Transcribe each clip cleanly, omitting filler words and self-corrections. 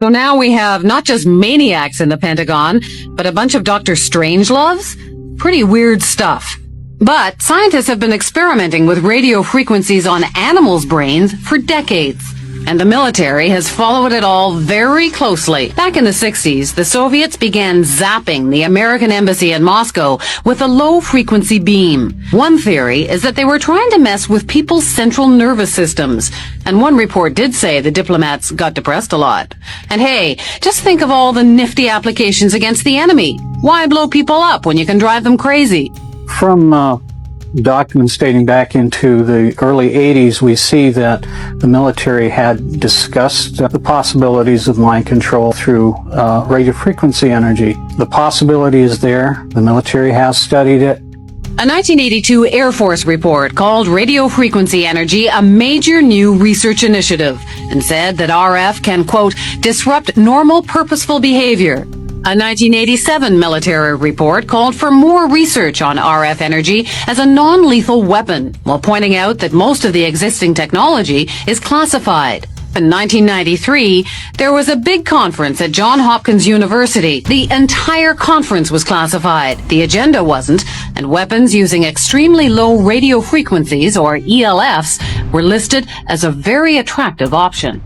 So now we have not just maniacs in the Pentagon, but a bunch of Dr. Strangeloves? Pretty weird stuff. But scientists have been experimenting with radio frequencies on animals' brains for decades. And the military has followed it all very closely. Back in the 60s, the Soviets began zapping the American embassy in Moscow with a low-frequency beam. One theory is that they were trying to mess with people's central nervous systems. And one report did say the diplomats got depressed a lot. And hey, just think of all the nifty applications against the enemy. Why blow people up when you can drive them crazy? From documents dating back into the early 80s, we see that the military had discussed the possibilities of mind control through radio frequency energy. The possibility is there. The military has studied it. A 1982 Air Force report called radio frequency energy a major new research initiative and said that RF can, quote, disrupt normal purposeful behavior. A 1987 military report called for more research on RF energy as a non-lethal weapon, while pointing out that most of the existing technology is classified. In 1993, there was a big conference at Johns Hopkins University. The entire conference was classified. The agenda wasn't, and weapons using extremely low radio frequencies, or ELFs, were listed as a very attractive option.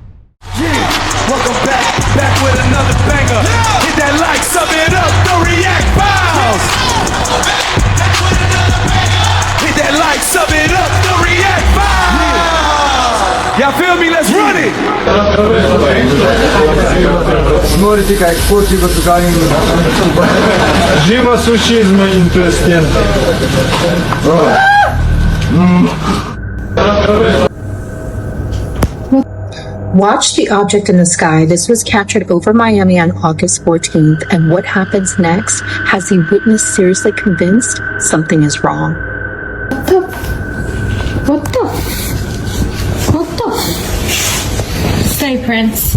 Welcome back with another banger. Hit that like, sub it up, don't react, bounce. Hit that like, sub it up, don't react, bounce. Y'all feel me? Let's run it. Смотрите, как котик вот говорим. Живо сущизм интересен. Watch the object in the sky. This was captured over Miami on August 14th, and what happens next has the witness seriously convinced something is wrong. What the? Say, Prince.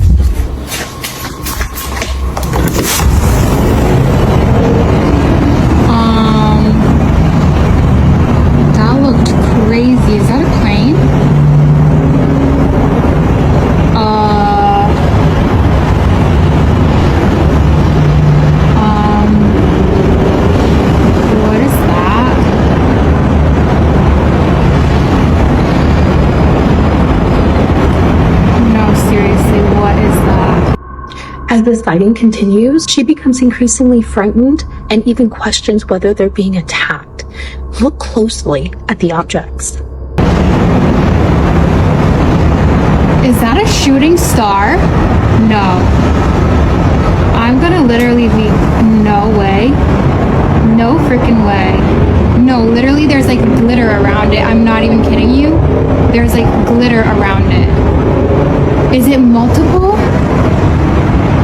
That looked crazy. Is that a plane? What is that? No, seriously, what is that? As the sighting continues, she becomes increasingly frightened and even questions whether they're being attacked. Look closely at the objects. Is that a shooting star? No. I'm gonna literally be, no way. No freaking way. No, literally there's like glitter around it. I'm not even kidding you. There's like glitter around it. Is it multiple?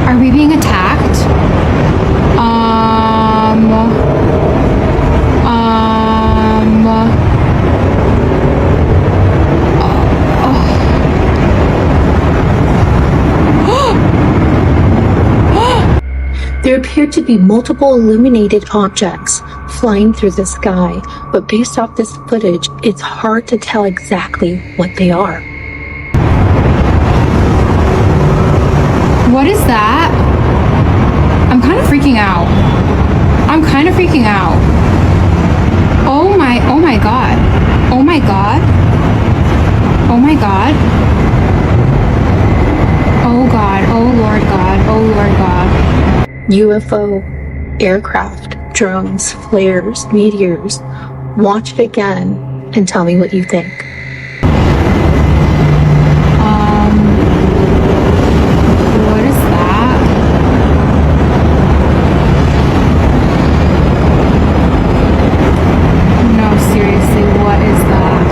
Are we being attacked? There appear to be multiple illuminated objects flying through the sky, but based off this footage, it's hard to tell exactly what they are. What is that? I'm kind of freaking out. Oh my god. Oh my god. Oh my god. Oh god. Oh Lord God. Oh Lord God. UFO, aircraft, drones, flares, meteors. Watch it again and tell me what you think. What is that? No, seriously, what is that?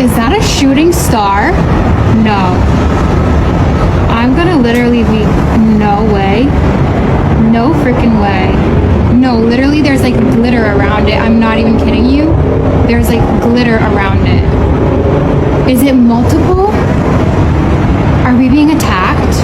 Is that a shooting star? No. I'm gonna literally be, no way. No freaking way. No, literally there's like glitter around it. I'm not even kidding you. There's like glitter around it. Is it multiple? Are we being attacked?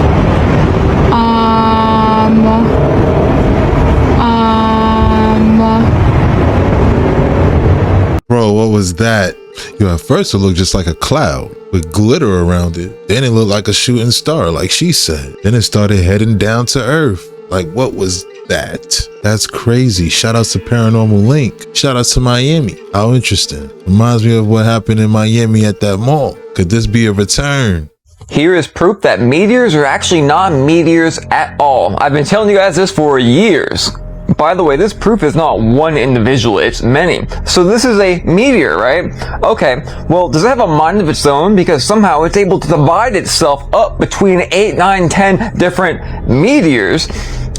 Bro, what was that? Yo, at first it looked just like a cloud with glitter around it. Then it looked like a shooting star, like she said. Then it started heading down to Earth. Like, what was that? That's crazy. Shout out to Paranormal Link. Shout out to Miami. How interesting. Reminds me of what happened in Miami at that mall. Could this be a return? Here is proof that meteors are actually not meteors at all. I've been telling you guys this for years. By the way, this proof is not one individual, it's many. So this is a meteor, right? Okay, well, does it have a mind of its own? Because somehow it's able to divide itself up between 8, 9, 10 different meteors.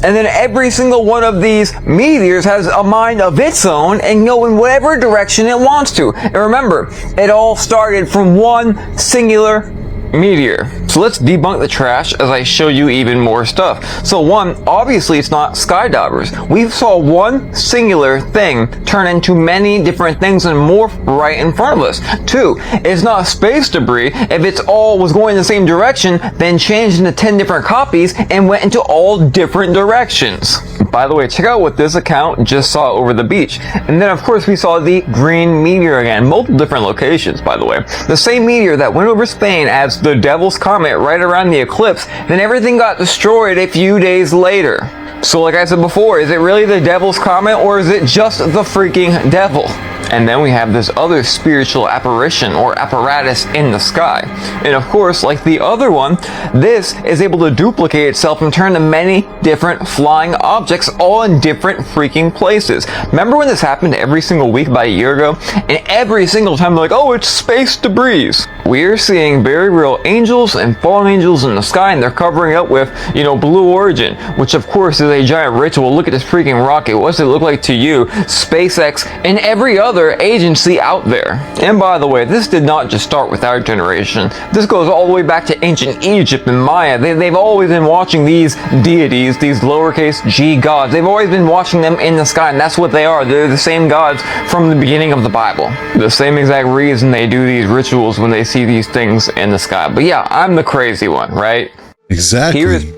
And then every single one of these meteors has a mind of its own and go in whatever direction it wants to. And remember, it all started from one singular meteor. So let's debunk the trash as I show you even more stuff. So one, obviously it's not skydivers. We saw one singular thing turn into many different things and morph right in front of us. Two, it's not space debris. If it's all was going the same direction, then changed into 10 different copies and went into all different directions. By the way, check out what this account just saw over the beach. And then of course we saw the green meteor again, multiple different locations by the way. The same meteor that went over Spain as the Devil's Comet right around the eclipse, then everything got destroyed a few days later. So like I said before, is it really the Devil's Comet or is it just the freaking devil? And then we have this other spiritual apparition or apparatus in the sky. And of course, like the other one, this is able to duplicate itself and turn to many different flying objects all in different freaking places. Remember when this happened every single week about a year ago? And every single time they're like, oh, it's space debris. We're seeing very real angels and fallen angels in the sky, and they're covering up with, Blue Origin, which of course is a giant ritual. Look at this freaking rocket. What does it look like to you? SpaceX and every other agency out there. And by the way, this did not just start with our generation. This goes all the way back to ancient Egypt and Maya. They've always been watching these deities, these lowercase g gods. They've always been watching them in the sky, and that's what they are. They're the same gods from the beginning of the Bible. The same exact reason they do these rituals when they see these things in the sky. But yeah, I'm the crazy one, right? Exactly.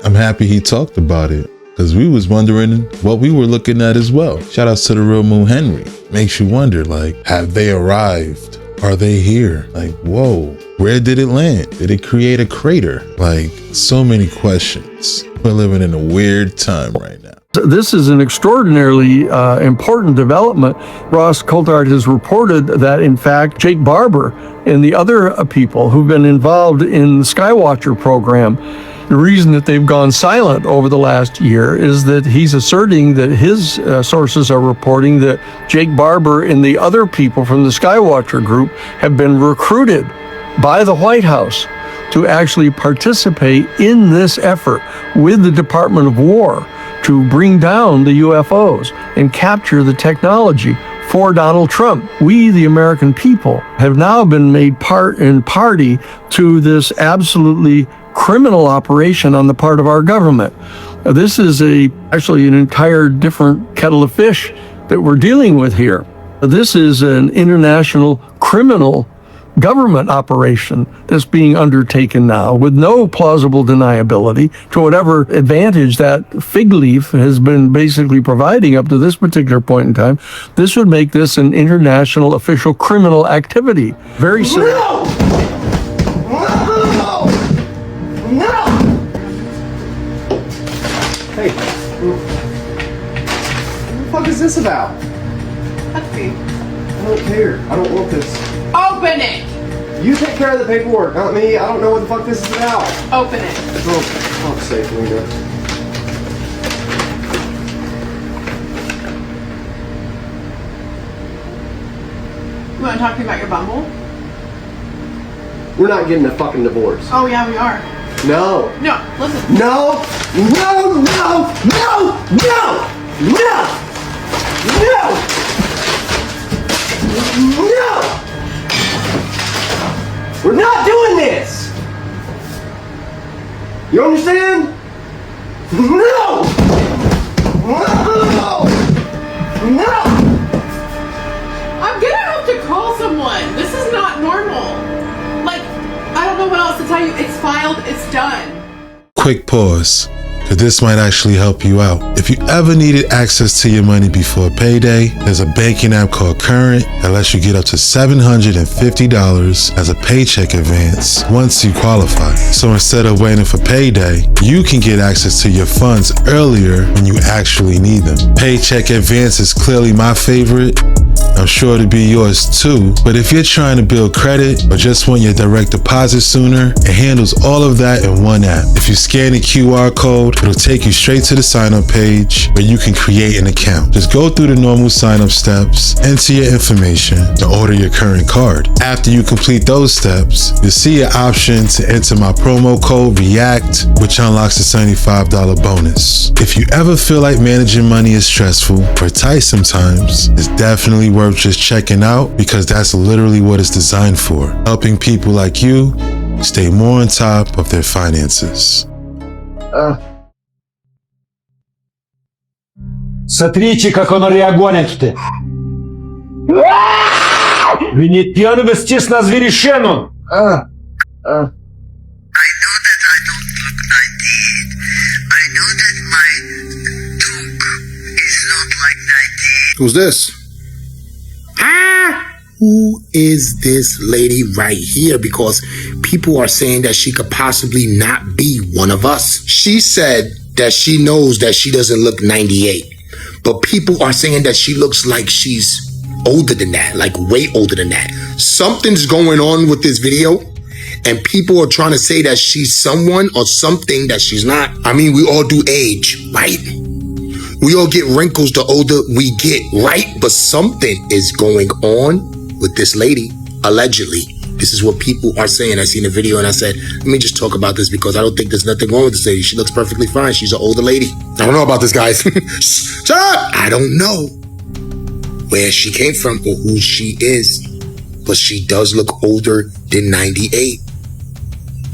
I'm happy he talked about it, because we was wondering what we were looking at as well. Shout outs to the Real Moon Henry. Makes you wonder, like, have they arrived? Are they here? Like, whoa, where did it land? Did it create a crater? Like, so many questions. We're living in a weird time right now. This is an extraordinarily important development. Ross Coulthard has reported that, in fact, Jake Barber and the other people who've been involved in the Skywatcher program, the reason that they've gone silent over the last year is that he's asserting that his sources are reporting that Jake Barber and the other people from the Skywatcher group have been recruited by the White House to actually participate in this effort with the Department of War to bring down the UFOs and capture the technology for Donald Trump. We, the American people, have now been made part and party to this absolutely criminal operation on the part of our government. This is actually an entire different kettle of fish that we're dealing with here. This is an international criminal government operation that's being undertaken now with no plausible deniability to whatever advantage that fig leaf has been basically providing up to this particular point in time. This would make this an international official criminal activity. Very serious. No! Hey. What the fuck is this about? Let's see. I don't care. I don't want this. Open it! You take care of the paperwork, not me. I don't know what the fuck this is about. Open it. Oh, fuck's sake, Lena. You want to talk to me about your Bumble? We're not getting a fucking divorce. Oh yeah, we are. No. No, listen. No! No! No! No! No! No! No! No! We're not doing this! You understand? No! No! No! I'm gonna have to call someone. This is not normal. Like, I don't know what else to tell you. It's filed, it's done. Quick pause. because this might actually help you out. If you ever needed access to your money before payday, there's a banking app called Current that lets you get up to $750 as a paycheck advance once you qualify. So instead of waiting for payday, you can get access to your funds earlier when you actually need them. Paycheck advance is clearly my favorite. I'm sure it'll be yours too, but if you're trying to build credit or just want your direct deposit sooner, it handles all of that in one app. If you scan the QR code, it'll take you straight to the sign up page where you can create an account. Just go through the normal sign up steps, enter your information, and order your current card. After you complete those steps, you'll see an option to enter my promo code REACT, which unlocks a $75 bonus. If you ever feel like managing money is stressful or tight sometimes, it's definitely worth just checking out, because that's literally what it's designed for, helping people like you stay more on top of their finances. Смотрите, как он реагонит. Венетьяну вестись на зверишену. Who's this? Who is this lady right here? Because people are saying that she could possibly not be one of us. She said that she knows that she doesn't look 98, but people are saying that she looks like she's older than that, like way older than that. Something's going on with this video, and people are trying to say that she's someone or something that she's not. I mean, we all do age, right? We all get wrinkles the older we get, right? But something is going on with this lady, allegedly. This is what people are saying. I seen a video and I said, let me just talk about this because I don't think there's nothing wrong with this lady. She looks perfectly fine. She's an older lady. I don't know about this, guys. Shut up! I don't know where she came from or who she is, but she does look older than 98.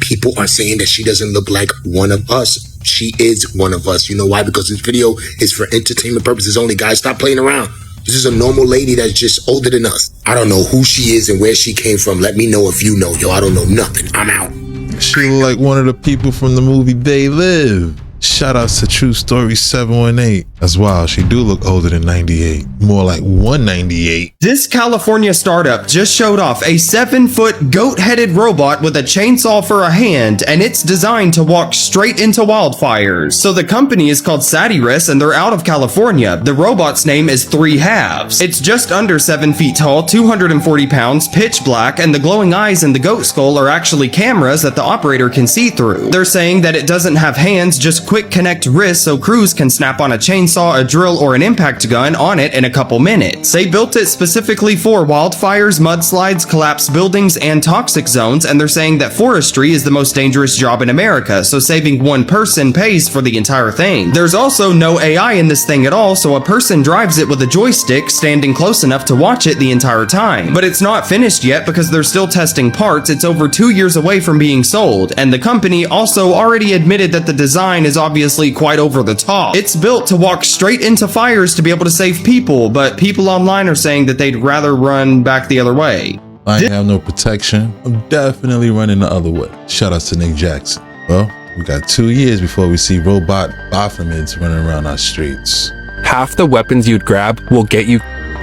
People are saying that she doesn't look like one of us. She is one of us. You know why? Because this video is for entertainment purposes only, guys. Stop playing around. This is a normal lady that's just older than us. I don't know who she is and where she came from. Let me know if you know. Yo, I don't know nothing. I'm out. She look like one of the people from the movie They Live. Shout outs to True Story 718. That's wild. She do look older than 98. More like 198. This California startup just showed off a 7-foot goat-headed robot with a chainsaw for a hand, and it's designed to walk straight into wildfires. So the company is called Satirus, and they're out of California. The robot's name is 3 Halves. It's just under 7 feet tall, 240 pounds, pitch black, and the glowing eyes in the goat skull are actually cameras that the operator can see through. They're saying that it doesn't have hands, just quick connect wrists so crews can snap on a chainsaw, a drill, or an impact gun on it in a couple minutes. They built it specifically for wildfires, mudslides, collapsed buildings, and toxic zones, and they're saying that forestry is the most dangerous job in America, so saving one person pays for the entire thing. There's also no AI in this thing at all, so a person drives it with a joystick, standing close enough to watch it the entire time. But it's not finished yet because they're still testing parts. It's over 2 years away from being sold, and the company also already admitted that the design is obviously quite over the top. It's built to walk straight into fires to be able to save people, but people online are saying that they'd rather run back the other way. I ain't have no protection. I'm definitely running the other way. Shout out to Nick Jackson. Well, we got 2 years before we see robot Baphomets running around our streets. Half the weapons you'd grab will get you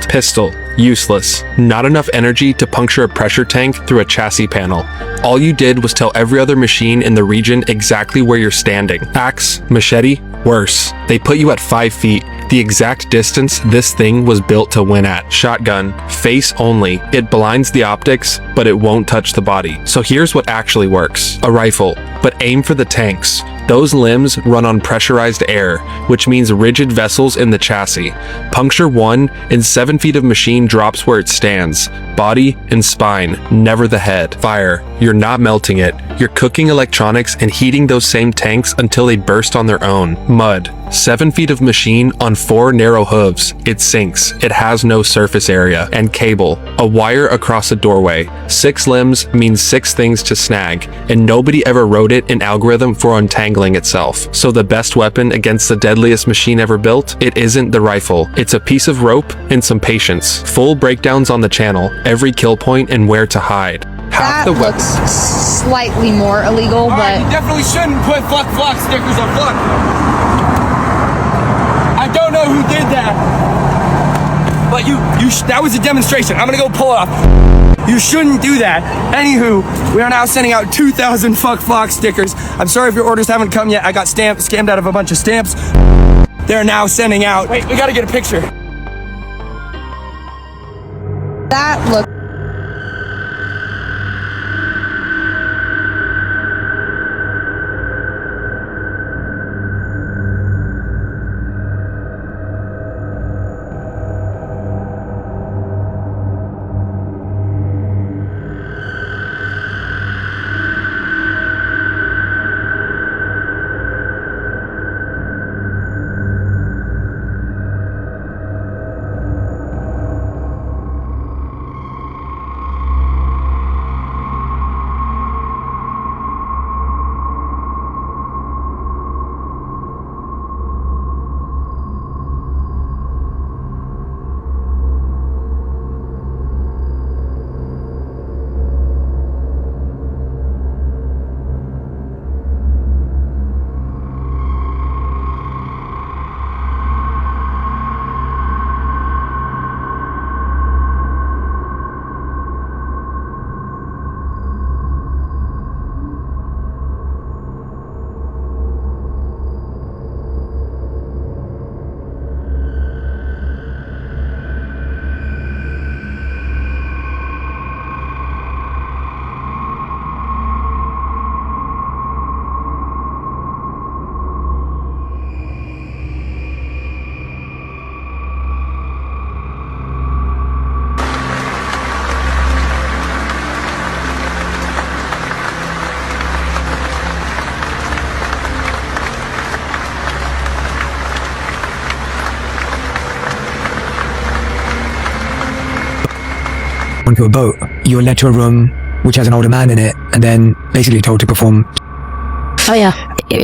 pistol. Useless. Not enough energy to puncture a pressure tank through a chassis panel. All you did was tell every other machine in the region exactly where you're standing. Axe, machete, worse. They put you at 5 feet, the exact distance this thing was built to win at. Shotgun, face only. It blinds the optics, but it won't touch the body. So here's what actually works. A rifle, but aim for the tanks. Those limbs run on pressurized air, which means rigid vessels in the chassis. Puncture one, and 7 feet of machine drops where it stands. Body and spine, never the head. Fire, you're not melting it. You're cooking electronics and heating those same tanks until they burst on their own. Mud, 7 feet of machine on 4 narrow hooves. It sinks. It has no surface area. And cable, a wire across a doorway. 6 limbs means 6 things to snag, and nobody ever wrote it an algorithm for untangling itself. So the best weapon against the deadliest machine ever built? It isn't the rifle. It's a piece of rope and some patience. Full breakdowns on the channel, every kill point and where to hide. half That the looks slightly more illegal, but You definitely shouldn't put fuck stickers on fuck. I don't know who did that. But that was a demonstration. I'm gonna go pull it off. You shouldn't do that. Anywho, we are now sending out 2,000 fuck stickers. I'm sorry if your orders haven't come yet. I got scammed out of a bunch of stamps. They're now sending out. Wait, we gotta get a picture. that looks onto a boat. You're led to a room which has an older man in it, and then basically told to perform. Oh yeah,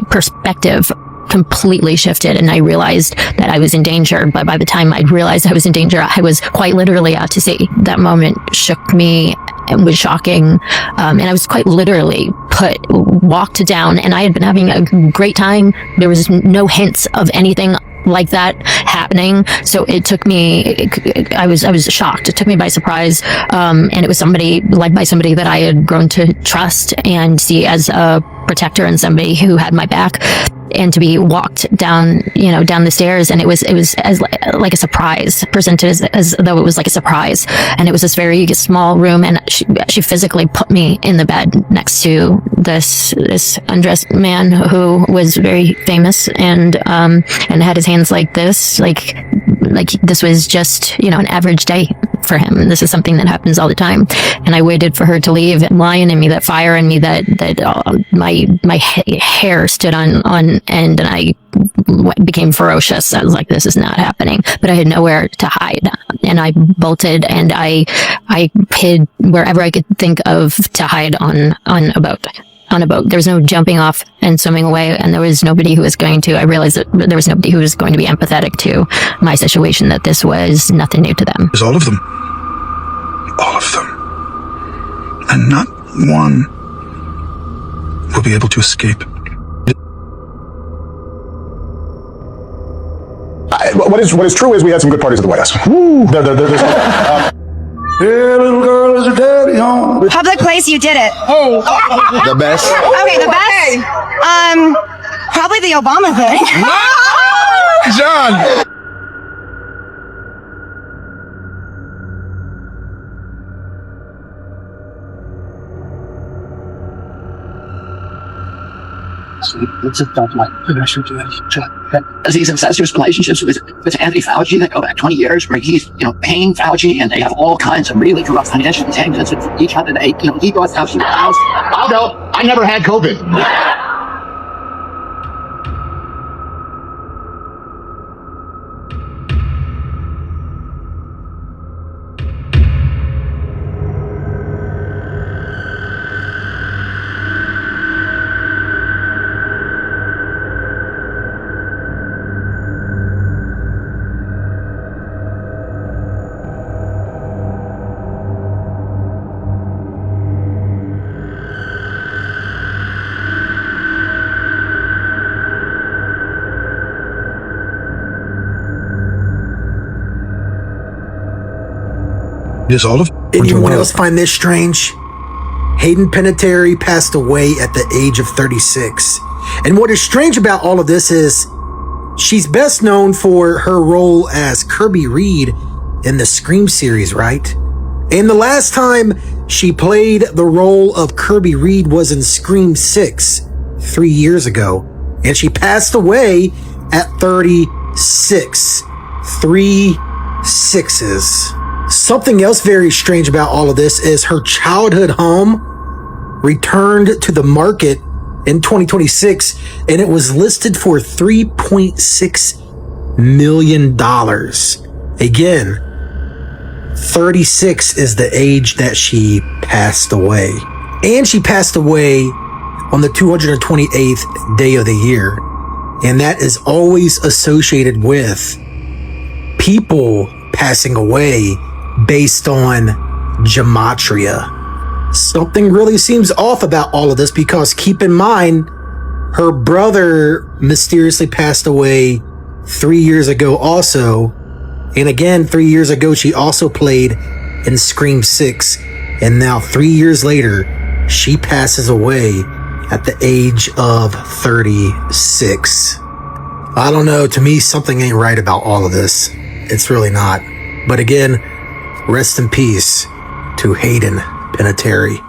perspective completely shifted, and I realized that I was in danger. But by the time I realized I was in danger, I was quite literally out to sea. That moment shook me and was shocking, and I was quite literally walked down, and I had been having a great time. There was no hints of anything like that happening, so it took me, I was shocked. It took me by surprise, and it was led by somebody that I had grown to trust and see as a protector and somebody who had my back, and to be walked down the stairs, and it was as like a surprise, presented as though it was like a surprise. And it was this very small room, and she physically put me in the bed next to this undressed man who was very famous, and had his hands like this, like this was just an average day for him. This is something that happens all the time. And I waited for her to leave, and lion in me, that fire in me, that my hair stood on end, and I became ferocious. I was like, this is not happening. But I had nowhere to hide, and I bolted, and I hid wherever I could think of to hide on a boat. There was no jumping off and swimming away, and there was nobody who was going to. I realized that there was nobody who was going to be empathetic to my situation, that this was nothing new to them. There's all of them. All of them. And not one will be able to escape. What is true is we had some good parties at the White House. Woo! Hey, little girl, is your daddy home? Public place, you did it. Oh, the best. Okay, the best. Probably the Obama thing. John. It's about my these incestuous relationships with Anthony Fauci that go back 20 years, where he's paying Fauci, and they have all kinds of really corrupt financial entanglements with each other. They he goes out to the house. Oh no, I never had COVID. This all of Anyone else find this strange? Hayden Panettiere passed away at the age of 36. And what is strange about all of this is she's best known for her role as Kirby Reed in the Scream series, right? And the last time she played the role of Kirby Reed was in Scream 6 3 years ago. And she passed away at 36. 3 6s. Something else very strange about all of this is her childhood home returned to the market in 2026, and it was listed for $3.6 million. Again, 36 is the age that she passed away. And she passed away on the 228th day of the year. And that is always associated with people passing away based on gematria. Something really seems off about all of this because keep in mind, her brother mysteriously passed away 3 years ago also. And again, 3 years ago, she also played in Scream 6. And now 3 years later, she passes away at the age of 36. I don't know. To me, something ain't right about all of this. It's really not. But again, rest in peace to Hayden Panettiere.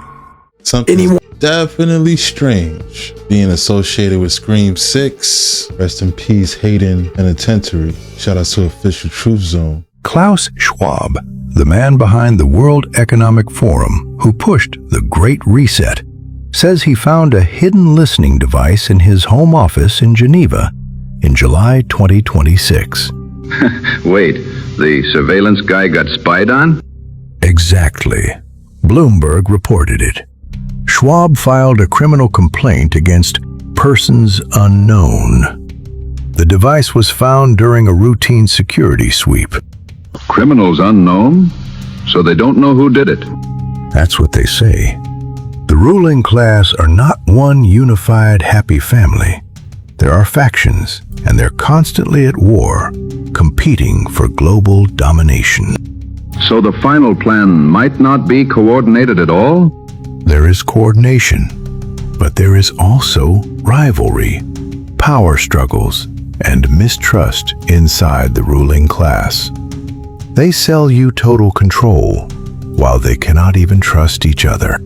Something definitely strange being associated with Scream 6. Rest in peace, Hayden Panettiere. Shout out to Official Truth Zone. Klaus Schwab, the man behind the World Economic Forum who pushed the Great Reset, says he found a hidden listening device in his home office in Geneva in July 2026. Wait, the surveillance guy got spied on? Exactly. Bloomberg reported it. Schwab filed a criminal complaint against persons unknown. The device was found during a routine security sweep. Criminals unknown? So they don't know who did it? That's what they say. The ruling class are not one unified, happy family. There are factions, and they're constantly at war, competing for global domination. So the final plan might not be coordinated at all? There is coordination, but there is also rivalry, power struggles, and mistrust inside the ruling class. They sell you total control, while they cannot even trust each other.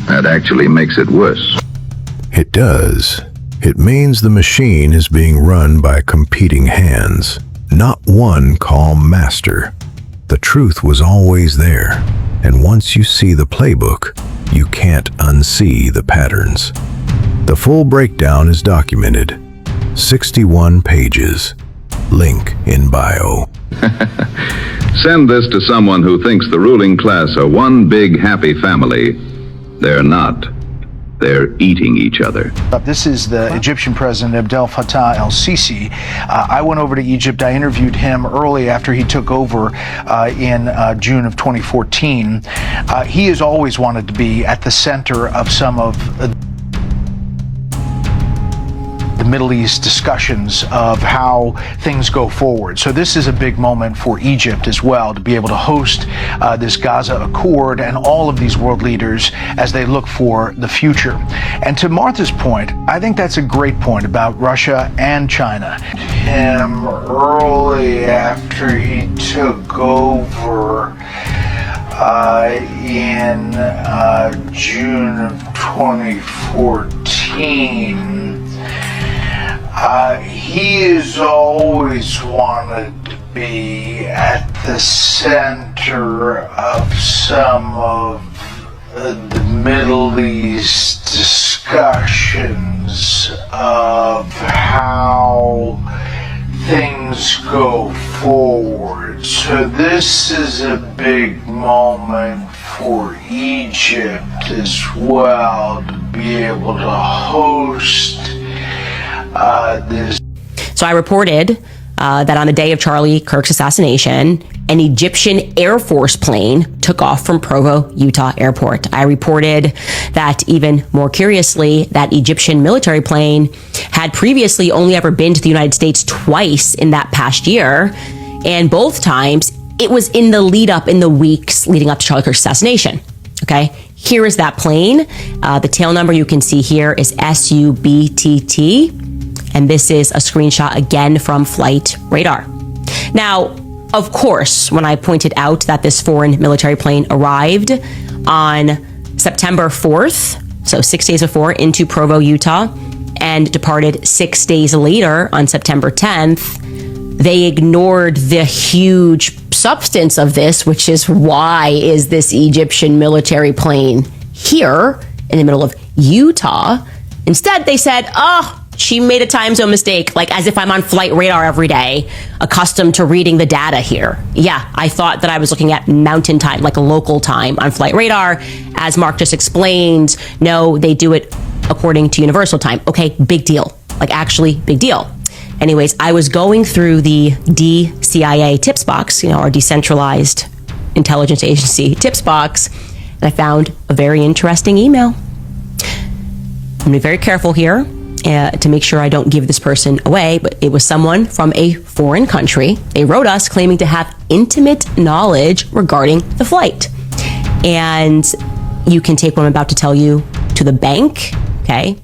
That actually makes it worse. It does. It means the machine is being run by competing hands, not one calm master. The truth was always there, and once you see the playbook, you can't unsee the patterns. The full breakdown is documented. 61 pages. Link in bio. Send this to someone who thinks the ruling class are one big happy family. They're not. They're eating each other. This is the Egyptian president, Abdel Fattah el-Sisi. I went over to Egypt. I interviewed him early after he took over in June of 2014. He has always wanted to be at the center of some of the Middle East discussions of how things go forward. So this is a big moment for Egypt as well, to be able to host this Gaza Accord and all of these world leaders as they look for the future. And to Martha's point, I think that's a great point about Russia and China. Him early after he took over in June of 2014. He has always wanted to be at the center of some of the Middle East discussions of how things go forward. So this is a big moment for Egypt as well, to be able to host this. So I reported that on the day of Charlie Kirk's assassination, an Egyptian Air Force plane took off from Provo, Utah airport. I reported that, even more curiously, that Egyptian military plane had previously only ever been to the United States twice in that past year, and both times it was in the lead up, in the weeks leading up to Charlie Kirk's assassination. Okay, here is that plane. The tail number you can see here is SUBTT, and this is a screenshot again from flight radar. Now, of course, when I pointed out that this foreign military plane arrived on September 4th, so 6 days before, into Provo, Utah, and departed 6 days later on September 10th, they ignored the huge substance of this, which is why is this Egyptian military plane here in the middle of Utah? Instead, they said, oh, she made a time zone mistake, like as if I'm on flight radar every day, accustomed to reading the data here. Yeah, I thought that I was looking at mountain time, like local time on flight radar. As Mark just explained, no, they do it according to universal time. Okay, big deal. Like actually big deal. Anyways, I was going through the DCIA tips box, our decentralized intelligence agency tips box, and I found a very interesting email. I'm gonna be very careful here to make sure I don't give this person away, but it was someone from a foreign country. They wrote us claiming to have intimate knowledge regarding the flight. And you can take what I'm about to tell you to the bank, okay?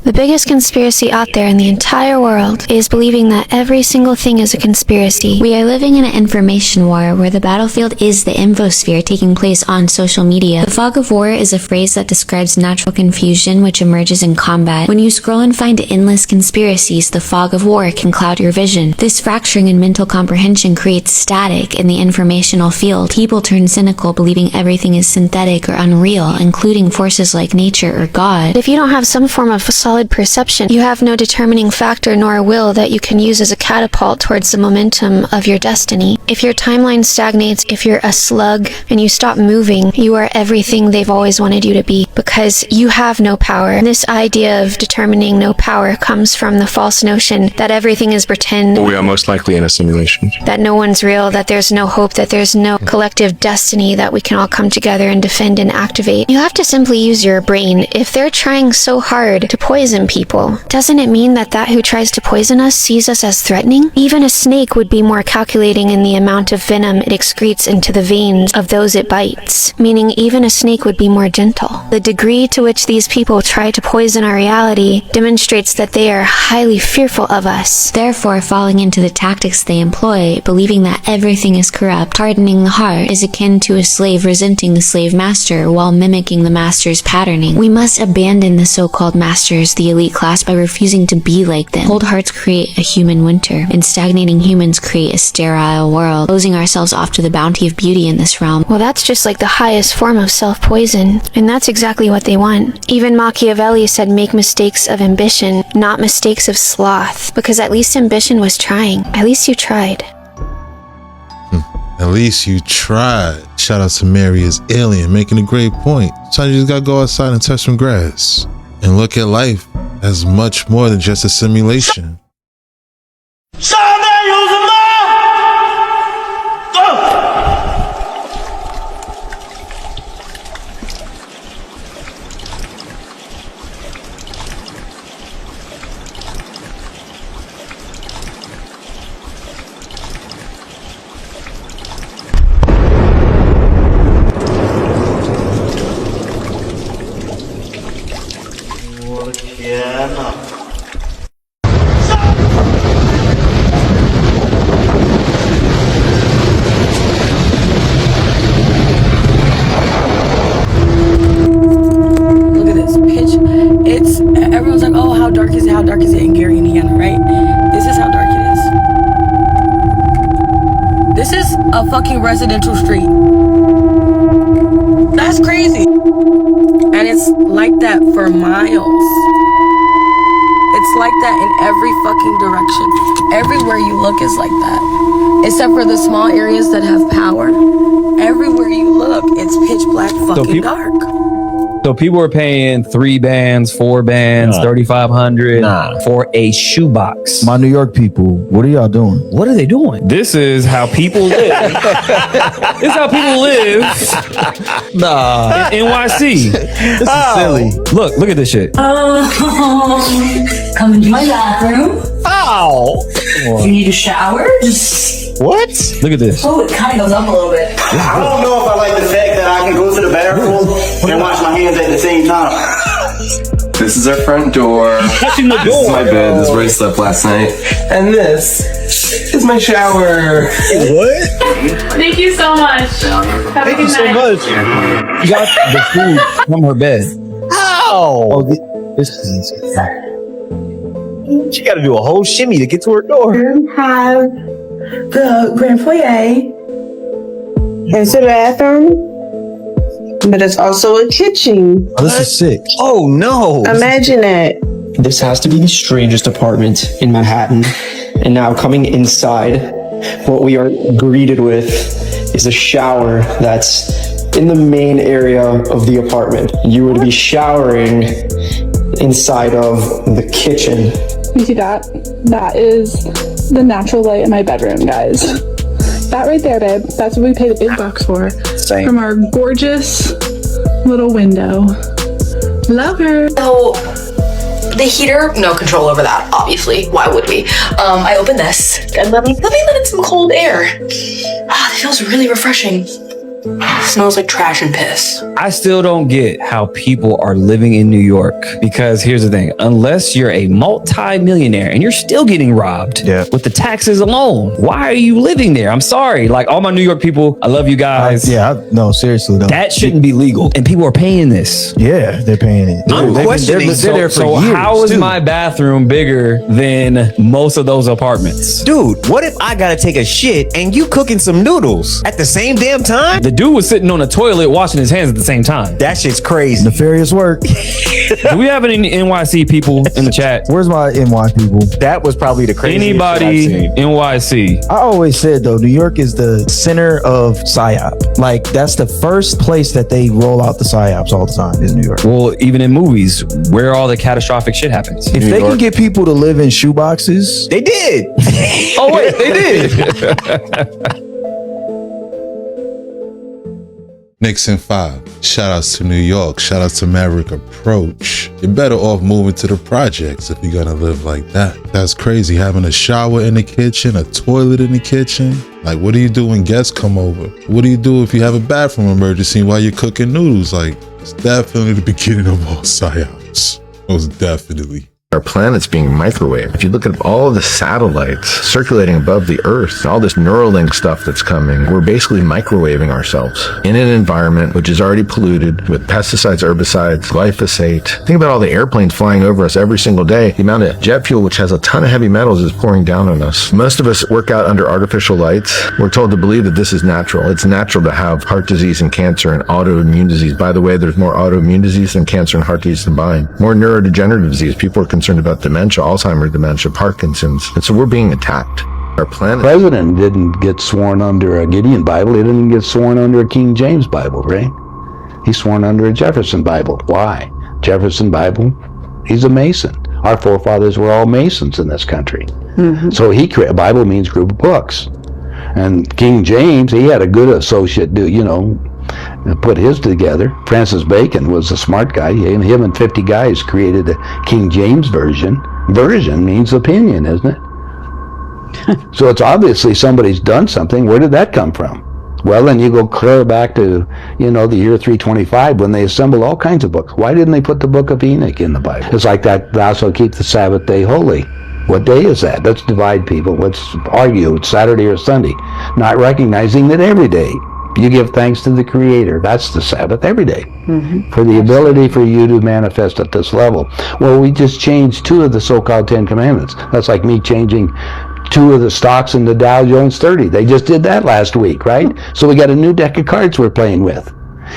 The biggest conspiracy out there in the entire world is believing that every single thing is a conspiracy. We are living in an information war where the battlefield is the infosphere taking place on social media. The fog of war is a phrase that describes natural confusion which emerges in combat. When you scroll and find endless conspiracies, the fog of war can cloud your vision. This fracturing in mental comprehension creates static in the informational field. People turn cynical, believing everything is synthetic or unreal, including forces like nature or God. If you don't have some form of solid perception, you have no determining factor nor will that you can use as a catapult towards the momentum of your destiny. If your timeline stagnates, if you're a slug and you stop moving, you are everything they've always wanted you to be, because you have no power. And this idea of determining no power comes from the false notion that everything is pretend. We are most likely in a simulation. That no one's real, that there's no hope, that there's no collective destiny that we can all come together and defend and activate. You have to simply use your brain. If they're trying so hard to poison people, doesn't it mean that who tries to poison us sees us as threatening? Even a snake would be more calculating in the amount of venom it excretes into the veins of those it bites, meaning even a snake would be more gentle. The degree to which these people try to poison our reality demonstrates that they are highly fearful of us. Therefore, falling into the tactics they employ, believing that everything is corrupt, hardening the heart, is akin to a slave resenting the slave master while mimicking the master's patterning. We must abandon the so-called masters, the elite class, by refusing to be like them. Cold hearts create a human winter, and stagnating humans create a sterile world, closing ourselves off to the bounty of beauty in this realm. Well, that's just like the highest form of self-poison, and that's exactly what they want. Even Machiavelli said, make mistakes of ambition, not mistakes of sloth, because at least ambition was trying. At least you tried. At least you tried. Shout out to Mary as Alien, making a great point. Sometimes you just gotta go outside and touch some grass and look at life as much more than just a simulation. Everyone's like, oh, how dark is it? How dark is it in Gary, Indiana, right? This is how dark it is. This is a fucking residential street. That's crazy. And it's like that for miles. It's like that in every fucking direction. Everywhere you look is like that. Except for the small areas that have power. Everywhere you look, it's pitch black fucking dark. So people are paying 3 bands, 4 bands, 3,500 for a shoebox. My New York people, what are y'all doing? What are they doing? This is how people live. This is how people live. Nah, in NYC. This is silly. Look at this shit. Come into my bathroom. Ow! Or... You need a shower? Just... What? Look at this. Oh, it kind of goes up a little bit. I don't know if I like the fact that I can go to the bathroom and wash my hands at the same time. This is our front door. Touching the door. This is my bed. This is where I slept last night. And this is my shower. What? Thank you so much. Thank you so much. You got the food from her bed. How? Oh, this is. She got to do a whole shimmy to get to her door. Have the grand foyer into the bathroom, but it's also a kitchen. Oh, this is sick. Oh no! Imagine that. This has to be the strangest apartment in Manhattan. And now coming inside, what we are greeted with is a shower that's in the main area of the apartment. You would be showering inside of the kitchen. You see that? That is the natural light in my bedroom, guys. That right there, babe. That's what we pay the big bucks for. Same. From our gorgeous little window. Love her. So, the heater, no control over that, obviously. Why would we? I open this and let me let in some cold air. Ah, it feels really refreshing. It smells like trash and piss. I still don't get how people are living in New York, because here's the thing. Unless you're a multi-millionaire and you're still getting robbed with the taxes alone, why are you living there? I'm sorry. Like, all my New York people, I love you guys. No, seriously though. That shouldn't be legal. And people are paying this. Yeah, they're paying it. I'm questioning. They're there for so years, how is too. my bathroom bigger than most of those apartments? Dude, what if I gotta take a shit and you cooking some noodles at the same damn time? The dude was sitting on a toilet washing his hands at the same time. That shit's crazy. Nefarious work. Do we have any NYC people in the chat? Where's my NY people? That was probably the craziest Anybody shit I've seen. NYC? I always said though, New York is the center of PSYOP. Like, that's the first place that they roll out the PSYOPs all the time is New York. Well, even in movies, where all the catastrophic shit happens. If they can get people to live in shoeboxes, they did. Oh wait, they did. Nixon 5. Shout outs to New York. Shout outs to Maverick Approach. You're better off moving to the projects if you're gonna live like that. That's crazy. Having a shower in the kitchen, a toilet in the kitchen. Like, what do you do when guests come over? What do you do if you have a bathroom emergency while you're cooking noodles? Like, it's definitely the beginning of all psyops. Most definitely. Our planet's being microwaved. If you look at all of the satellites circulating above the Earth, all this Neuralink stuff that's coming, we're basically microwaving ourselves in an environment which is already polluted with pesticides, herbicides, glyphosate. Think about all the airplanes flying over us every single day. The amount of jet fuel, which has a ton of heavy metals, is pouring down on us. Most of us work out under artificial lights. We're told to believe that this is natural. It's natural to have heart disease and cancer and autoimmune disease. By the way, there's more autoimmune disease than cancer and heart disease combined. More neurodegenerative disease. People are concerned about dementia, Alzheimer's dementia, Parkinson's. And so we're being attacked. Our planet. The president didn't get sworn under a Gideon Bible. He didn't get sworn under a King James Bible, right? He's sworn under a Jefferson Bible. Why? Jefferson Bible, he's a Mason. Our forefathers were all Masons in this country. Mm-hmm. So he created, Bible means group of books. And King James, he had a good associate put his together. Francis Bacon was a smart guy. Him and 50 guys created the King James Version. Version means opinion, isn't it? So it's obviously somebody's done something. Where did that come from? Well, then you go clear back to, the year 325 when they assembled all kinds of books. Why didn't they put the Book of Enoch in the Bible? It's like that, thou shalt keep the Sabbath day holy. What day is that? Let's divide people. Let's argue it's Saturday or Sunday, not recognizing that every day you give thanks to the Creator. That's the Sabbath every day. Mm-hmm. For the ability for you to manifest at this level. Well, we just changed 2 of the so-called 10 commandments. That's like me changing 2 of the stocks in the Dow Jones 30. They just did that last week, right? So we got a new deck of cards we're playing with.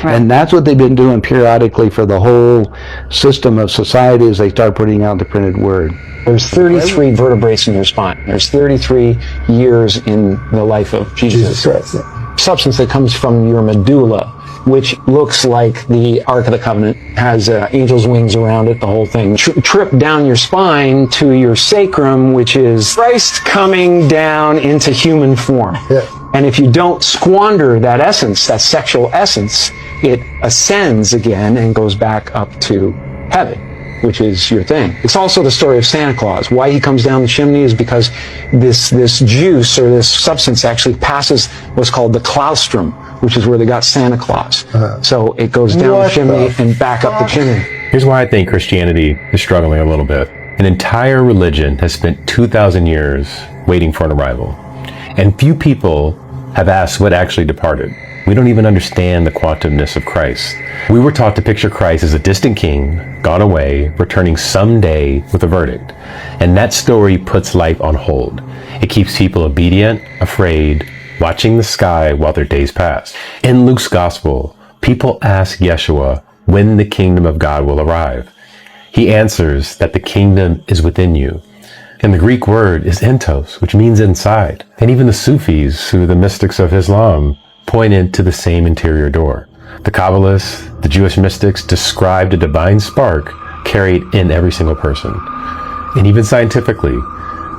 Right. And that's what they've been doing periodically for the whole system of society as they start putting out the printed word. There's 33 vertebrates in your spine. There's 33 years in the life of Jesus Christ. Substance that comes from your medulla, which looks like the Ark of the Covenant, has angel's wings around it, the whole thing. Trip down your spine to your sacrum, which is Christ coming down into human form. Yeah. And if you don't squander that essence, that sexual essence, it ascends again and goes back up to heaven. which is your thing. It's also the story of Santa Claus. Why he comes down the chimney is because this juice or this substance actually passes what's called the claustrum, which is where they got Santa Claus. So it goes down the chimney and back up the chimney. Here's why I think Christianity is struggling a little bit. An entire religion has spent 2,000 years waiting for an arrival, and few people have asked what actually departed. We don't even understand the quantumness of Christ. We were taught to picture Christ as a distant king, gone away, returning someday with a verdict. And that story puts life on hold. It keeps people obedient, afraid, watching the sky while their days pass. In Luke's gospel, people ask Yeshua when the kingdom of God will arrive. He answers that the kingdom is within you. And the Greek word is entos, which means inside. And even the Sufis, who are the mystics of Islam, pointed to the same interior door. The Kabbalists, the Jewish mystics, described a divine spark carried in every single person. And even scientifically,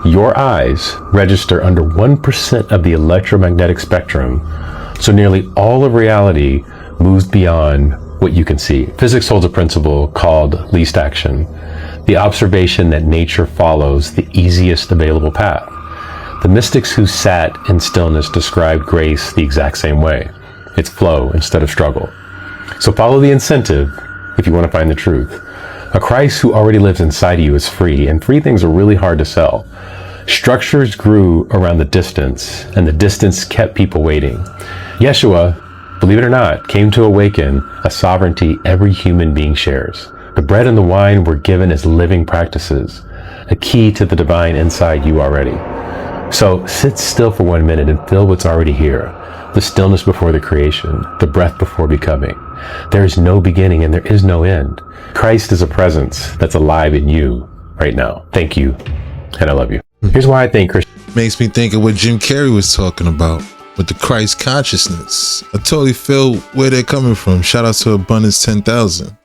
your eyes register under 1% of the electromagnetic spectrum, so nearly all of reality moves beyond what you can see. Physics holds a principle called least action, the observation that nature follows the easiest available path. The mystics who sat in stillness described grace the exact same way. It's flow instead of struggle. So follow the incentive if you want to find the truth. A Christ who already lives inside of you is free, and free things are really hard to sell. Structures grew around the distance, and the distance kept people waiting. Yeshua, believe it or not, came to awaken a sovereignty every human being shares. The bread and the wine were given as living practices, a key to the divine inside you already. So sit still for 1 minute and feel what's already here. The stillness before the creation, the breath before becoming. There is no beginning and there is no end. Christ is a presence that's alive in you right now. Thank you, and I love you. Here's why I think makes me think of what Jim Carrey was talking about with the Christ consciousness. I totally feel where they're coming from. Shout out to Abundance 10,000.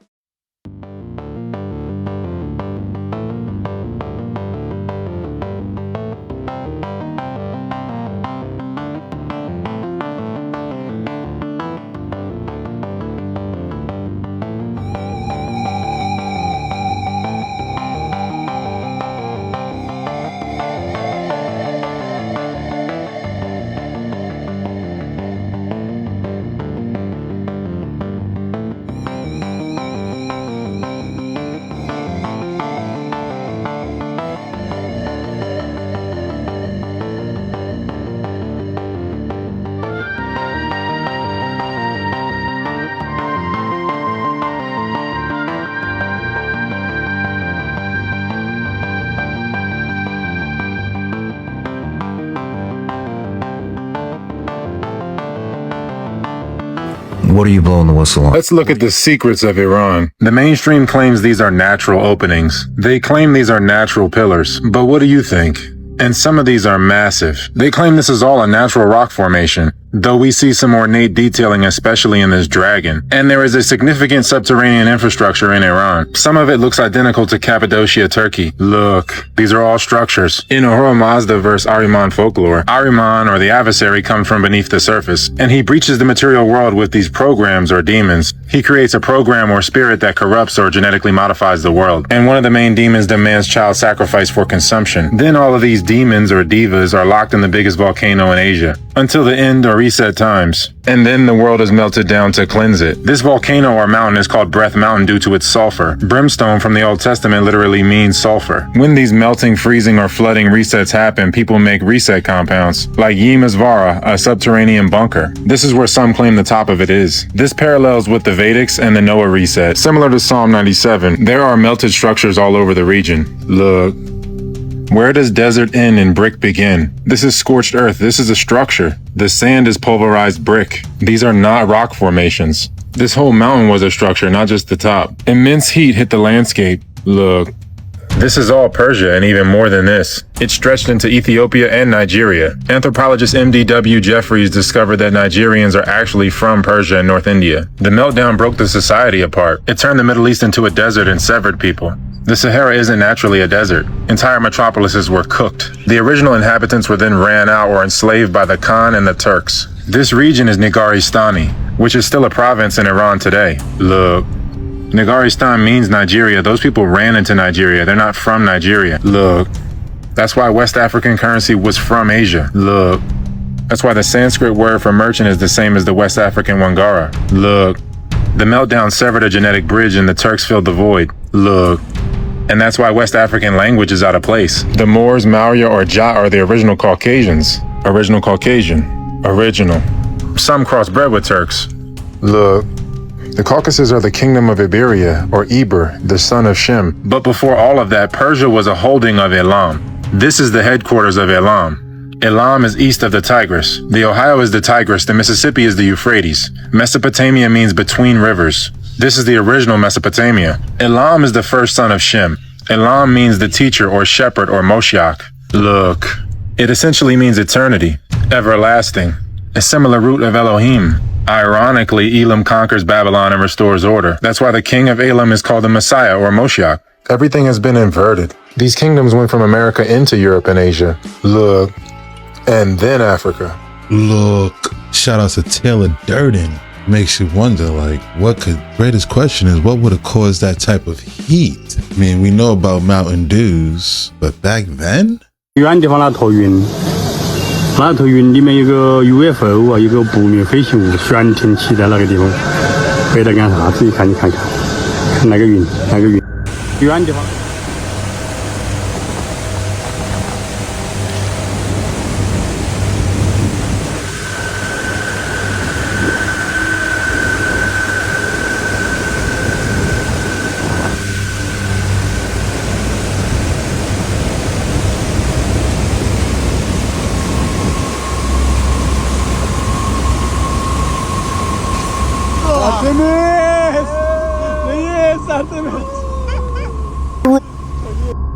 What are you blowing the whistle on? Let's look at the secrets of Iran. The mainstream claims these are natural openings. They claim these are natural pillars. But what do you think? And some of these are massive. They claim this is all a natural rock formation, though we see some ornate detailing, especially in this dragon. And there is a significant subterranean infrastructure in Iran. Some of it looks identical to Cappadocia, Turkey. Look, these are all structures. In Ahura Mazda versus Ahriman folklore, Ahriman, or the adversary, comes from beneath the surface, and he breaches the material world with these programs or demons. He creates a program or spirit that corrupts or genetically modifies the world. And one of the main demons demands child sacrifice for consumption. Then all of these demons or divas are locked in the biggest volcano in Asia until the end or reset times. And then the world is melted down to cleanse it. This volcano or mountain is called Breath Mountain due to its sulfur. Brimstone from the Old Testament literally means sulfur. When these melting, freezing, or flooding resets happen, people make reset compounds, like Yimazvara, a subterranean bunker. This is where some claim the top of it is. This parallels with the Vedics and the Noah reset. Similar to Psalm 97, there are melted structures all over the region. Look. Where does desert end and brick begin? This is scorched earth. This is a structure. The sand is pulverized brick. These are not rock formations. This whole mountain was a structure, not just the top. Immense heat hit the landscape. Look. This is all Persia and even more than this. It stretched into Ethiopia and Nigeria. Anthropologist M.D.W. Jeffries discovered that Nigerians are actually from Persia and North India. The meltdown broke the society apart. It turned the Middle East into a desert and severed people. The Sahara isn't naturally a desert. Entire metropolises were cooked. The original inhabitants were then ran out or enslaved by the Khan and the Turks. This region is Nigaristani, which is still a province in Iran today. Look. Nagaristan means Nigeria. Those people ran into Nigeria. They're not from Nigeria. Look. That's why West African currency was from Asia. Look. That's why the Sanskrit word for merchant is the same as the West African Wangara. Look. The meltdown severed a genetic bridge and the Turks filled the void. Look. And that's why West African language is out of place. The Moors, Maurya, or Jat are the original Caucasians. Original Caucasian. Original. Some crossbred with Turks. Look. The Caucasus are the kingdom of Iberia, or Eber, the son of Shem. But before all of that, Persia was a holding of Elam. This is the headquarters of Elam. Elam is east of the Tigris. The Ohio is the Tigris. The Mississippi is the Euphrates. Mesopotamia means between rivers. This is the original Mesopotamia. Elam is the first son of Shem. Elam means the teacher or shepherd or Moshiach. Look. It essentially means eternity, everlasting, a similar root of Elohim. Ironically, Elam conquers Babylon and restores order. That's why the king of Elam is called the Messiah or Moshiach. Everything has been inverted. These kingdoms went from America into Europe and Asia. Look. And then Africa. Look. Shout out to Taylor Durden. Makes you wonder, like, greatest question is, what would have caused that type of heat? I mean, we know about Mountain Dews, but back then? 远地方那头云，那头云里面有个 UFO 啊，有个不明飞行物悬停起在那个地方，飞得干啥？自己看，你看看，那个云，远地方。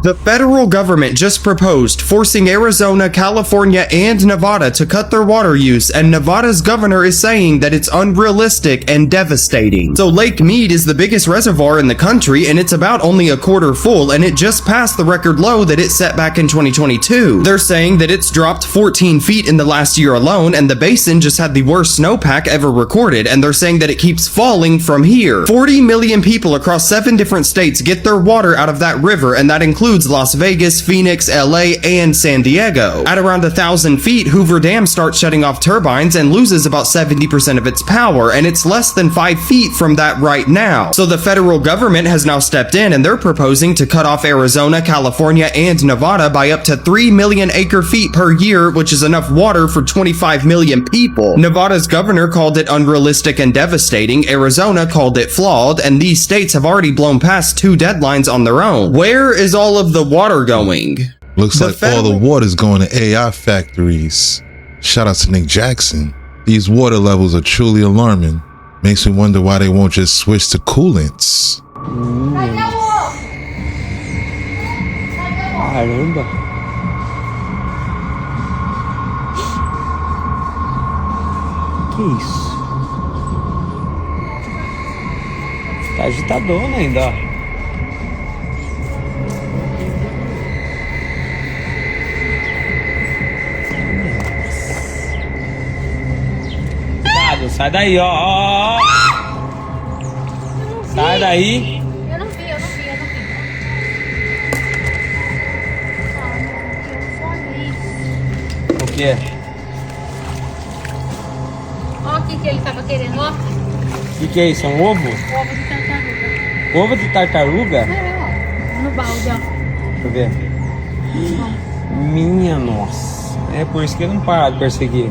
The federal government just proposed forcing Arizona, California, and Nevada to cut their water use, and Nevada's governor is saying that it's unrealistic and devastating. So Lake Mead is the biggest reservoir in the country, and it's about only a quarter full, and it just passed the record low that it set back in 2022. They're saying that it's dropped 14 feet in the last year alone, and the basin just had the worst snowpack ever recorded, and they're saying that it keeps falling from here. 40 million people across 7 different states get their water out of that river, and that includes Las Vegas, Phoenix, LA, and San Diego. At around 1,000 feet, Hoover Dam starts shutting off turbines and loses about 70% of its power, and it's less than 5 feet from that right now. So the federal government has now stepped in, and they're proposing to cut off Arizona, California, and Nevada by up to 3 million acre feet per year, which is enough water for 25 million people. Nevada's governor called it unrealistic and devastating, Arizona called it flawed, and these states have already blown past 2 deadlines on their own. Where is all of the water going? Looks like all the water's going to AI factories. Shout out to Nick Jackson. These water levels are truly alarming. Makes me wonder why they won't just switch to coolants. Caramba. Que isso? Tá agitadona ainda. Cuidado, sai daí, ó. Sai daí. Eu não vi. O quê? Ó o que ele tava querendo, ó. O que é isso? É um ovo? Ovo de tartaruga. Ovo de tartaruga? É, ó. No balde, ó. Deixa eu ver. Minha nossa. É por isso que ele não para de perseguir.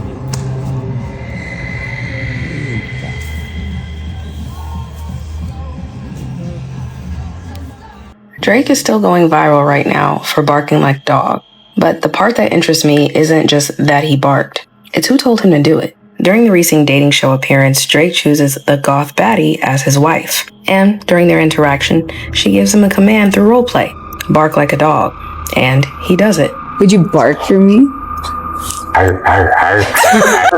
Drake is still going viral right now for barking like a dog. But the part that interests me isn't just that he barked. It's who told him to do it. During the recent dating show appearance, Drake chooses the goth baddie as his wife. And during their interaction, she gives him a command through roleplay. Bark like a dog. And he does it. Would you bark for me?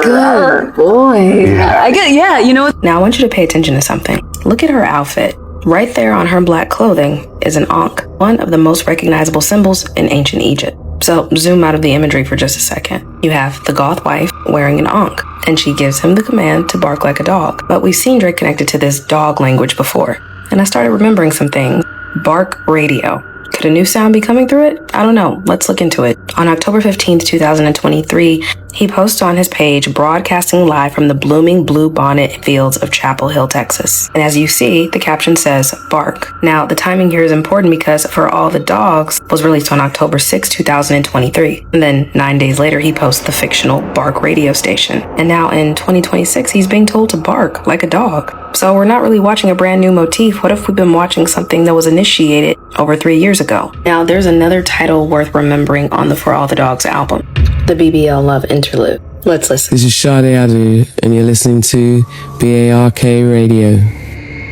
Good boy. Yeah, you know what? Now I want you to pay attention to something. Look at her outfit. Right there on her black clothing is an ankh, one of the most recognizable symbols in ancient Egypt. So zoom out of the imagery for just a second. You have the goth wife wearing an ankh, and she gives him the command to bark like a dog. But we've seen Drake connected to this dog language before. and I started remembering some things. Bark radio. Could a new sound be coming through it? I don't know. Let's look into it. On October 15th, 2023, he posts on his page, broadcasting live from the blooming bluebonnet fields of Chapel Hill, Texas. And as you see, the caption says, bark. Now, the timing here is important because For All the Dogs was released on October 6, 2023. And then 9 days later, he posts the fictional Bark radio station. And now in 2026, he's being told to bark like a dog. So we're not really watching a brand new motif. What if we've been watching something that was initiated over 3 years ago? Now, there's another title worth remembering on the For All the Dogs album, the BBL Love Interlude. Let's listen. This is Sade Adu, and you're listening to BARK Radio.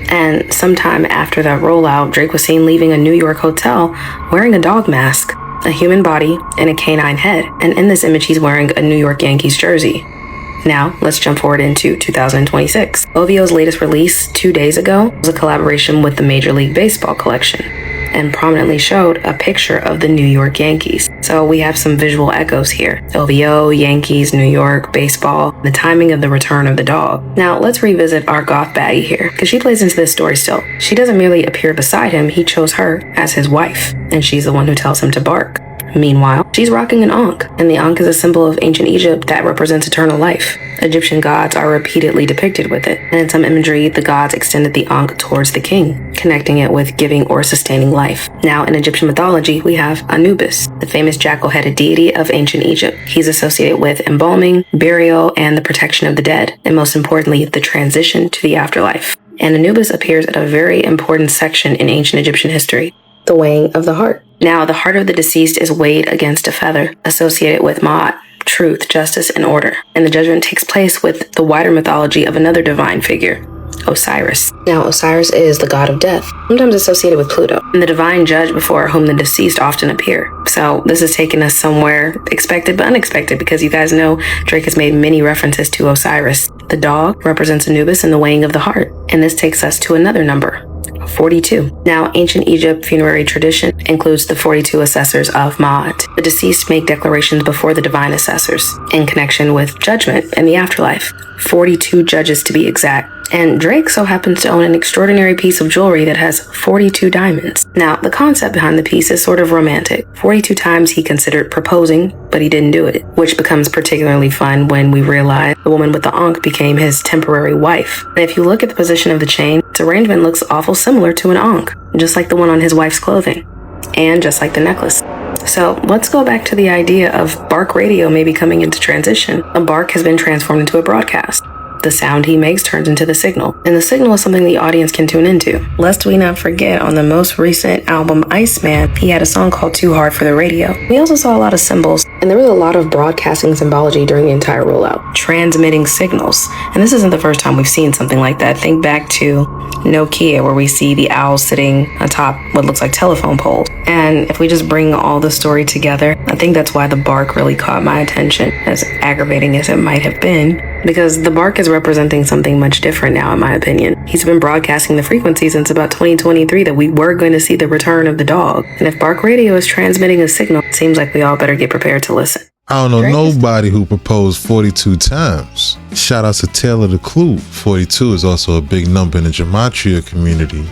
And sometime after that rollout, Drake was seen leaving a New York hotel wearing a dog mask, a human body, and a canine head. And in this image, he's wearing a New York Yankees jersey. Now, let's jump forward into 2026. OVO's latest release 2 days ago was a collaboration with the Major League Baseball collection and prominently showed a picture of the New York Yankees. So we have some visual echoes here. OVO, Yankees, New York, baseball, the timing of the return of the dog. Now, let's revisit our goth baddie here, because she plays into this story still. She doesn't merely appear beside him, he chose her as his wife, and she's the one who tells him to bark. Meanwhile, she's rocking an ankh, and the ankh is a symbol of ancient Egypt that represents eternal life. Egyptian gods are repeatedly depicted with it, and in some imagery, the gods extended the ankh towards the king, connecting it with giving or sustaining life. Now, in Egyptian mythology, we have Anubis, the famous jackal-headed deity of ancient Egypt. He's associated with embalming, burial, and the protection of the dead, and most importantly, the transition to the afterlife. And Anubis appears at a very important section in ancient Egyptian history, the weighing of the heart. Now, the heart of the deceased is weighed against a feather, associated with Ma'at, truth, justice, and order. And the judgment takes place with the wider mythology of another divine figure, Osiris. Now, Osiris is the god of death, sometimes associated with Pluto, and the divine judge before whom the deceased often appear. So this has taken us somewhere expected but unexpected, because you guys know Drake has made many references to Osiris. The dog represents Anubis in the weighing of the heart, and this takes us to another number, 42. Now, ancient Egypt funerary tradition includes the 42 assessors of Ma'at. The deceased make declarations before the divine assessors in connection with judgment and the afterlife. 42 judges to be exact. And Drake so happens to own an extraordinary piece of jewelry that has 42 diamonds. Now, the concept behind the piece is sort of romantic. 42 times he considered proposing, but he didn't do it, which becomes particularly fun when we realize the woman with the ankh became his temporary wife. And if you look at the position of the chain, its arrangement looks awful similar to an ankh, just like the one on his wife's clothing, and just like the necklace. So let's go back to the idea of bark radio maybe coming into transition. A bark has been transformed into a broadcast. The sound he makes turns into the signal, and the signal is something the audience can tune into. Lest we not forget, on the most recent album, Iceman, he had a song called Too Hard for the Radio. We also saw a lot of symbols, and there was a lot of broadcasting symbology during the entire rollout, transmitting signals. And this isn't the first time we've seen something like that. Think back to Nokia, where we see the owl sitting atop what looks like telephone poles. And if we just bring all the story together, I think that's why the bark really caught my attention, as aggravating as it might have been, because the bark is representing something much different now, in my opinion. He's been broadcasting the frequency since about 2023 that we were going to see the return of the dog. And if bark radio is transmitting a signal, it seems like we all better get prepared to listen. I don't know nobody who proposed 42 times. Shout out to Taylor the Clue. 42 is also a big number in the gematria community.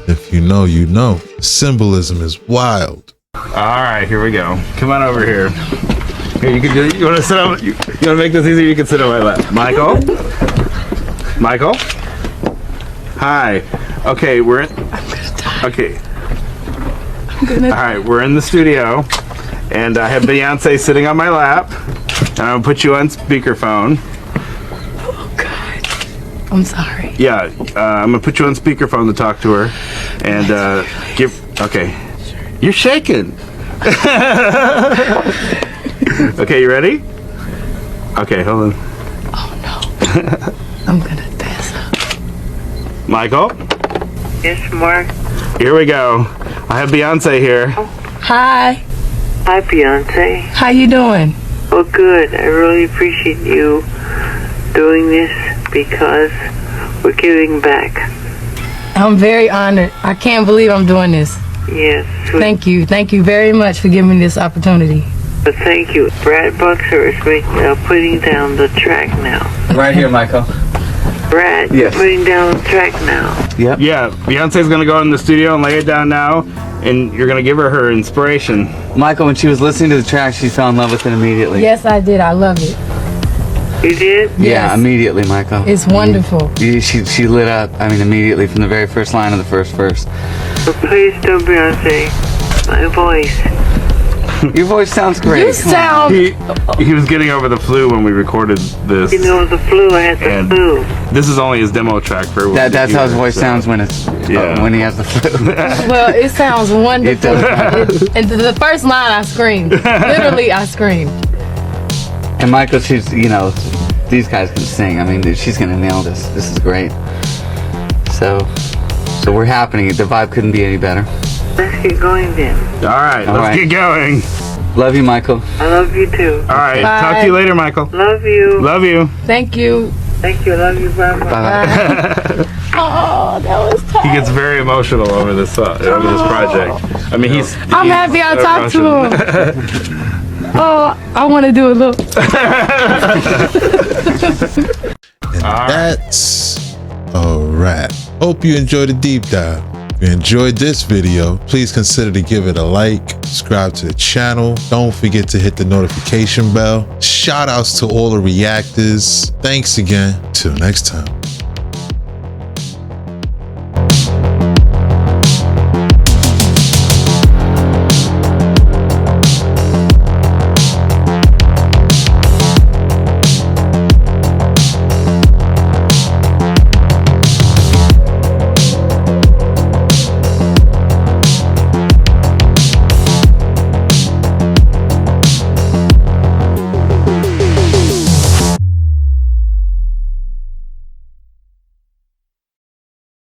If you know, you know. Symbolism is wild. All right, here we go. Come on over here. Here, you can do. You want to sit on? You want to make this easier? You can sit on my lap. Michael. Michael. Hi. Okay, we're in. Okay. All right, we're in the studio, and I have Beyonce sitting on my lap, and I'm gonna put you on speakerphone. Oh God. I'm sorry. Yeah, I'm gonna put you on speakerphone to talk to her, and give. Okay. You're shaking. Okay, you ready? Okay, hold on. Oh no. I'm gonna pass out. Michael? Yes, Mark. Here we go. I have Beyonce here. Hi. Hi, Beyonce. How you doing? Oh, good. I really appreciate you doing this because we're giving back. I'm very honored. I can't believe I'm doing this. Yes. Thank you. Thank you very much for giving me this opportunity. But thank you. Brad Buxer is putting down the track now. Right here, Michael. Brad, Yes. you're putting down the track now. Yep. Yeah, Beyonce's gonna go in the studio and lay it down now, and you're gonna give her inspiration. Michael, when she was listening to the track, she fell in love with it immediately. Yes, I did. I love it. You did? Yeah, immediately, Michael. It's wonderful. She lit up, immediately from the very first line of the first verse. But please don't, Beyonce. My voice. Your voice sounds great. You sound. He was getting over the flu when we recorded this. You know, the flu, I had the flu. This is only his demo track for everyone. That's how his voice sounds when it's when he has the flu. Well, it sounds wonderful. And the first line, I screamed. Literally, I screamed. And Michael, she's, these guys can sing. I mean, she's gonna nail this. This is great. So we're happening. The vibe couldn't be any better. Let's get going then. All right, let's get going. Love you, Michael. I love you too. All right, Bye. talk to you later, Michael. Love you. Love you. Thank you. Thank you. Love you. Bye-bye. Oh, that was tough. He gets very emotional over this project. I mean, I'm happy I talked to him. Oh, I want to do a little. That's a wrap. Hope you enjoyed the deep dive. If you enjoyed this video, please consider to give it a like, subscribe to the channel. Don't forget to hit the notification bell. Shout outs to all the reactors. Thanks again. Till next time.